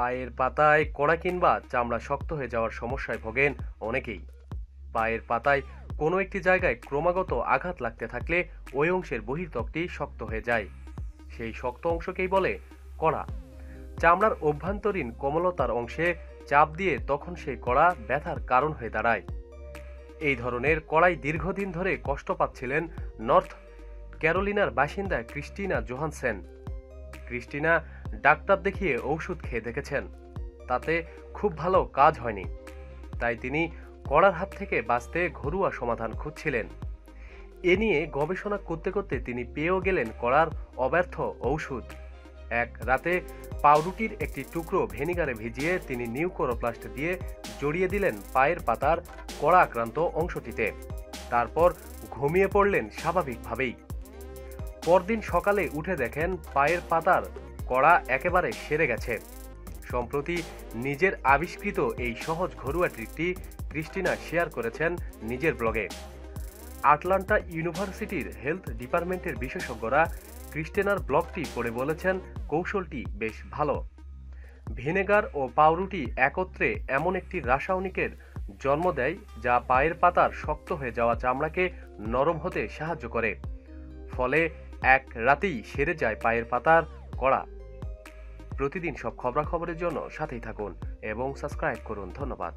পায়ের পাতায় কড়া কিংবা চামড়া শক্ত হয়ে যাওয়ার সমস্যায় ভোগেন অনেকেই। পায়ের পাতায় কোনো একটি জায়গায় ক্রমাগত আঘাত লাগতে থাকলে ওই অংশের বহির্ত্বকটি শক্ত হয়ে যায়। সেই শক্ত অংশকেই বলে কড়া। চামড়ার অভ্যন্তরীণ কোমলতার অংশে চাপ দিয়ে তখন সেই কড়া ব্যথার কারণ হয়ে দাঁড়ায়। এই ধরনের কড়াই দীর্ঘদিন ধরে কষ্ট পাচ্ছিলেন নর্থ ক্যারোলিনার বাসিন্দা ক্রিস্টিনা জোহানসেন। ক্রিস্টিনা ডাক্তার দেখিয়ে ঔষধ খেয়ে দেখেছেন, তাতে খুব ভালো কাজ হয়নি। তাই তিনি কড়ার হাত থেকে বাঁচতে ঘরোয়া সমাধান খুঁজছিলেন। এ নিয়ে গবেষণা করতে করতে তিনি পেয়েও গেলেন কড়ার অব্যর্থ ঔষধ। এক রাতে পাউরুটির একটি টুকরো ভেনিগারে ভিজিয়ে তিনি নিউকোরোপ্লাস্ট দিয়ে জড়িয়ে দিলেন পায়ের পাতার কড়া আক্রান্ত অংশটিতে। তারপর ঘুমিয়ে পড়লেন স্বাভাবিকভাবেই। পরদিন সকালে উঠে দেখেন পায়ের পাতার কড়া একেবারে সেরে গেছে। সম্প্রতি নিজের আবিষ্কৃত এই সহজ ঘরোয়া ট্রিকটি ক্রিস্টিনা শেয়ার করেছেন নিজের ব্লগে। আটলান্টা ইউনিভার্সিটির হেলথ ডিপার্টমেন্টের বিশেষজ্ঞরা ক্রিস্টিনার ব্লগটি পড়ে বলেছেন কৌশলটি বেশ ভালো। ভিনেগার ও পাউরুটি একত্রে এমন একটি রাসায়নিকের জন্ম দেয় যা পায়ের পাতার শক্ত হয়ে যাওয়া চামড়াকে নরম হতে সাহায্য করে। ফলে এক রাতেই সেরে যায় পায়ের পাতার কড়া। প্রতিদিন সব খবরাখবরের জন্য সাথেই থাকুন এবং সাবস্ক্রাইব করুন। ধন্যবাদ।